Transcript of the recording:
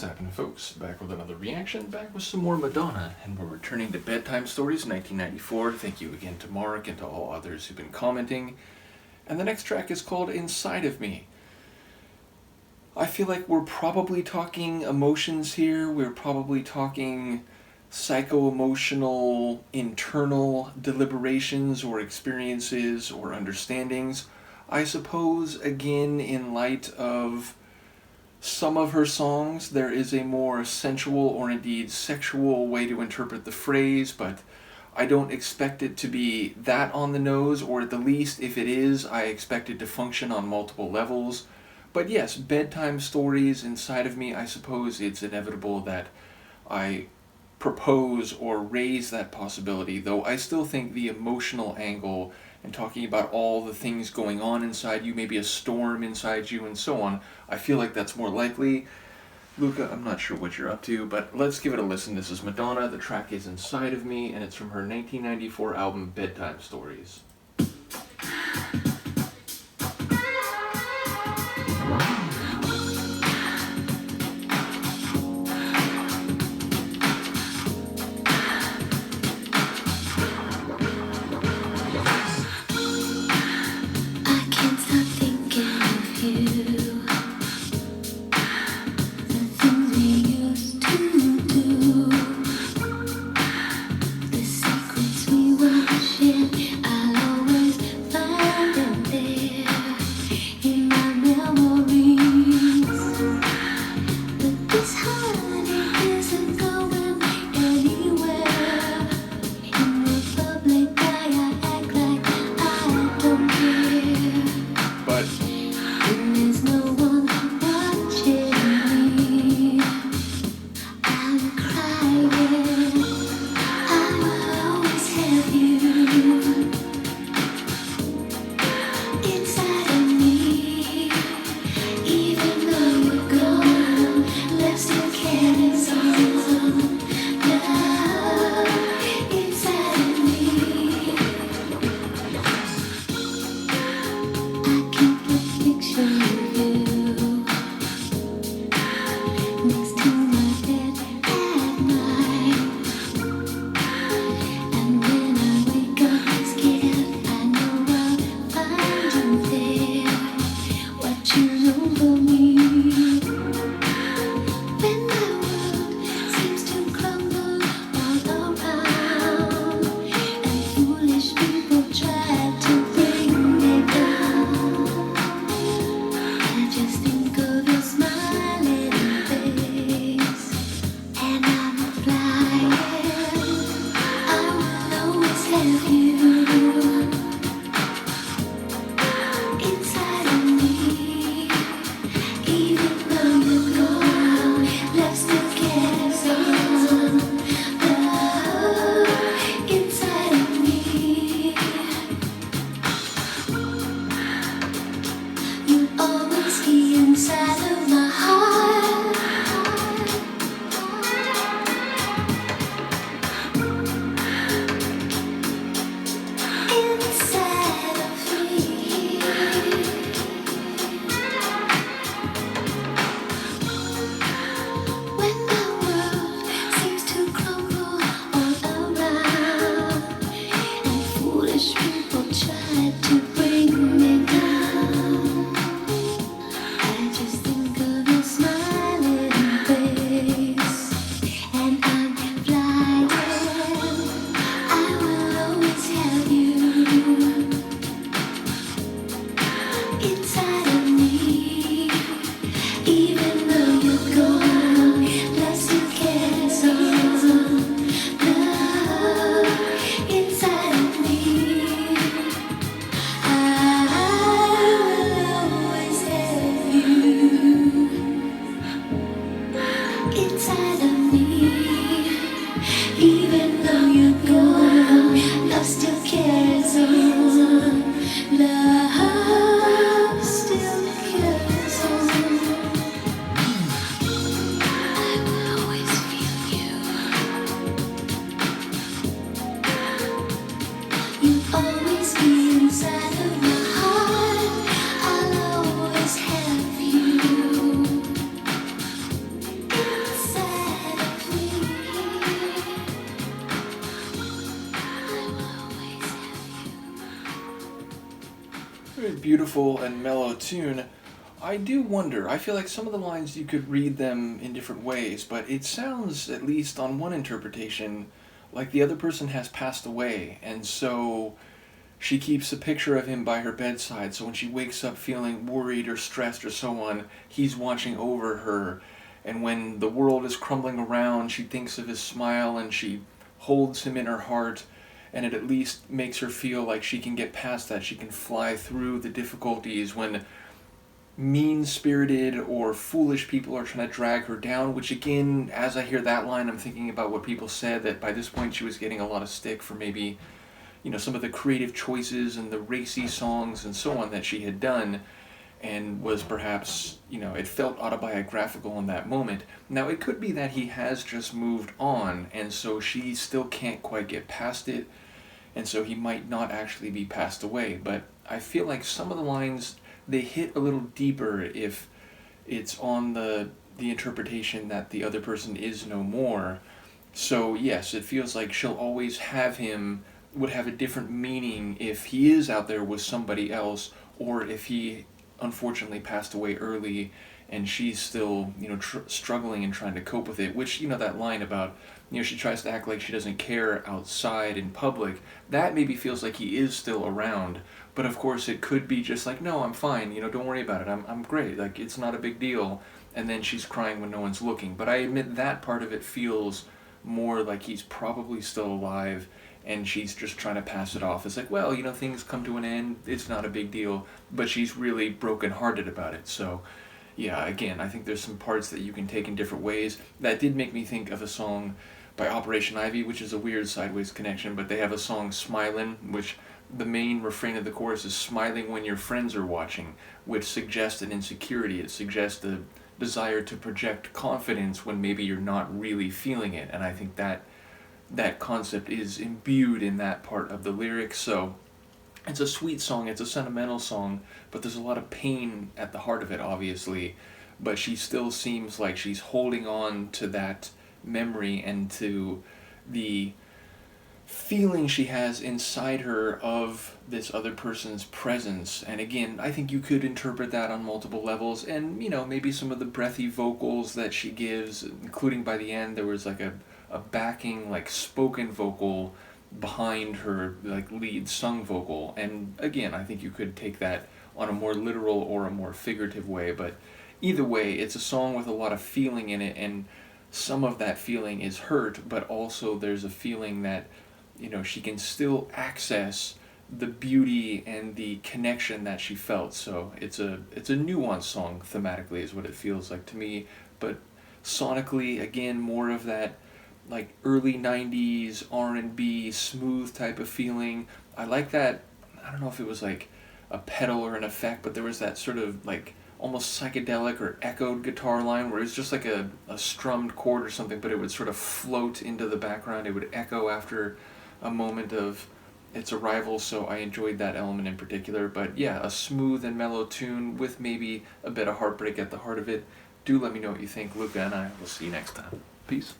What's happening, folks? Back with another reaction, back with some more Madonna, and we're returning to Bedtime Stories 1994. Thank you again to Mark and to all others who've been commenting. And the next track is called Inside of Me. I feel like we're probably talking emotions here. We're probably talking psycho-emotional, internal deliberations or experiences or understandings. I suppose, again, in light of some of her songs, there is a more sensual or indeed sexual way to interpret the phrase, but I don't expect it to be that on the nose, or at the least, if it is, I expect it to function on multiple levels. But yes, Bedtime Stories inside of me, I suppose it's inevitable that I propose or raise that possibility, though I still think the emotional angle and talking about all the things going on inside you, maybe a storm inside you and so on, I feel like that's more likely. Luca, I'm not sure what you're up to, but let's give it a listen. This is Madonna, the track is Inside of Me, and it's from her 1994 album Bedtime Stories. beautiful and mellow tune. I do wonder. I feel like some of the lines you could read them in different ways, but it sounds, at least on one interpretation, like the other person has passed away, and so she keeps a picture of him by her bedside, so when she wakes up feeling worried or stressed or so on, he's watching over her. And when the world is crumbling around, she thinks of his smile and she holds him in her heart, and it at least makes her feel like she can get past that. She can fly through the difficulties when mean-spirited or foolish people are trying to drag her down, which again, as I hear that line, I'm thinking about what people said, that by this point she was getting a lot of stick for maybe, some of the creative choices and the racy songs and so on that she had done, and was perhaps, it felt autobiographical in that moment. Now, it could be that he has just moved on, and so she still can't quite get past it, and so he might not actually be passed away. But I feel like some of the lines, they hit a little deeper if it's on the interpretation that the other person is no more. So yes, it feels like she'll always have him, would have a different meaning if he is out there with somebody else, or if he unfortunately passed away early and she's still, struggling and trying to cope with it. Which, that line about, she tries to act like she doesn't care outside in public, that maybe feels like he is still around. But of course it could be just like, no, I'm fine, don't worry about it, I'm great, like, it's not a big deal. And then she's crying when no one's looking. But I admit that part of it feels more like he's probably still alive, and she's just trying to pass it off. It's like, well, things come to an end, it's not a big deal, but she's really brokenhearted about it. So, yeah, again, I think there's some parts that you can take in different ways. That did make me think of a song by Operation Ivy, which is a weird sideways connection, but they have a song, Smilin', which the main refrain of the chorus is smiling when your friends are watching, which suggests an insecurity. It suggests the desire to project confidence when maybe you're not really feeling it, and I think that concept is imbued in that part of the lyrics. So it's a sweet song, it's a sentimental song, but there's a lot of pain at the heart of it, obviously. But she still seems like she's holding on to that memory and to the feeling she has inside her of this other person's presence. And again, I think you could interpret that on multiple levels, and maybe some of the breathy vocals that she gives, including by the end there was like a backing, like, spoken vocal behind her, like, lead sung vocal. And again, I think you could take that on a more literal or a more figurative way, but either way, it's a song with a lot of feeling in it, and some of that feeling is hurt, but also there's a feeling that, she can still access the beauty and the connection that she felt. So it's a nuanced song thematically, is what it feels like to me, but sonically, again, more of that, like, early 90s R&B smooth type of feeling. I like that. I don't know if it was like a pedal or an effect, but there was that sort of like almost psychedelic or echoed guitar line where it was just like a strummed chord or something, but it would sort of float into the background. It would echo after a moment of its arrival, so I enjoyed that element in particular. But yeah, a smooth and mellow tune with maybe a bit of heartbreak at the heart of it. Do let me know what you think, Luca, and I will see you next time. Peace.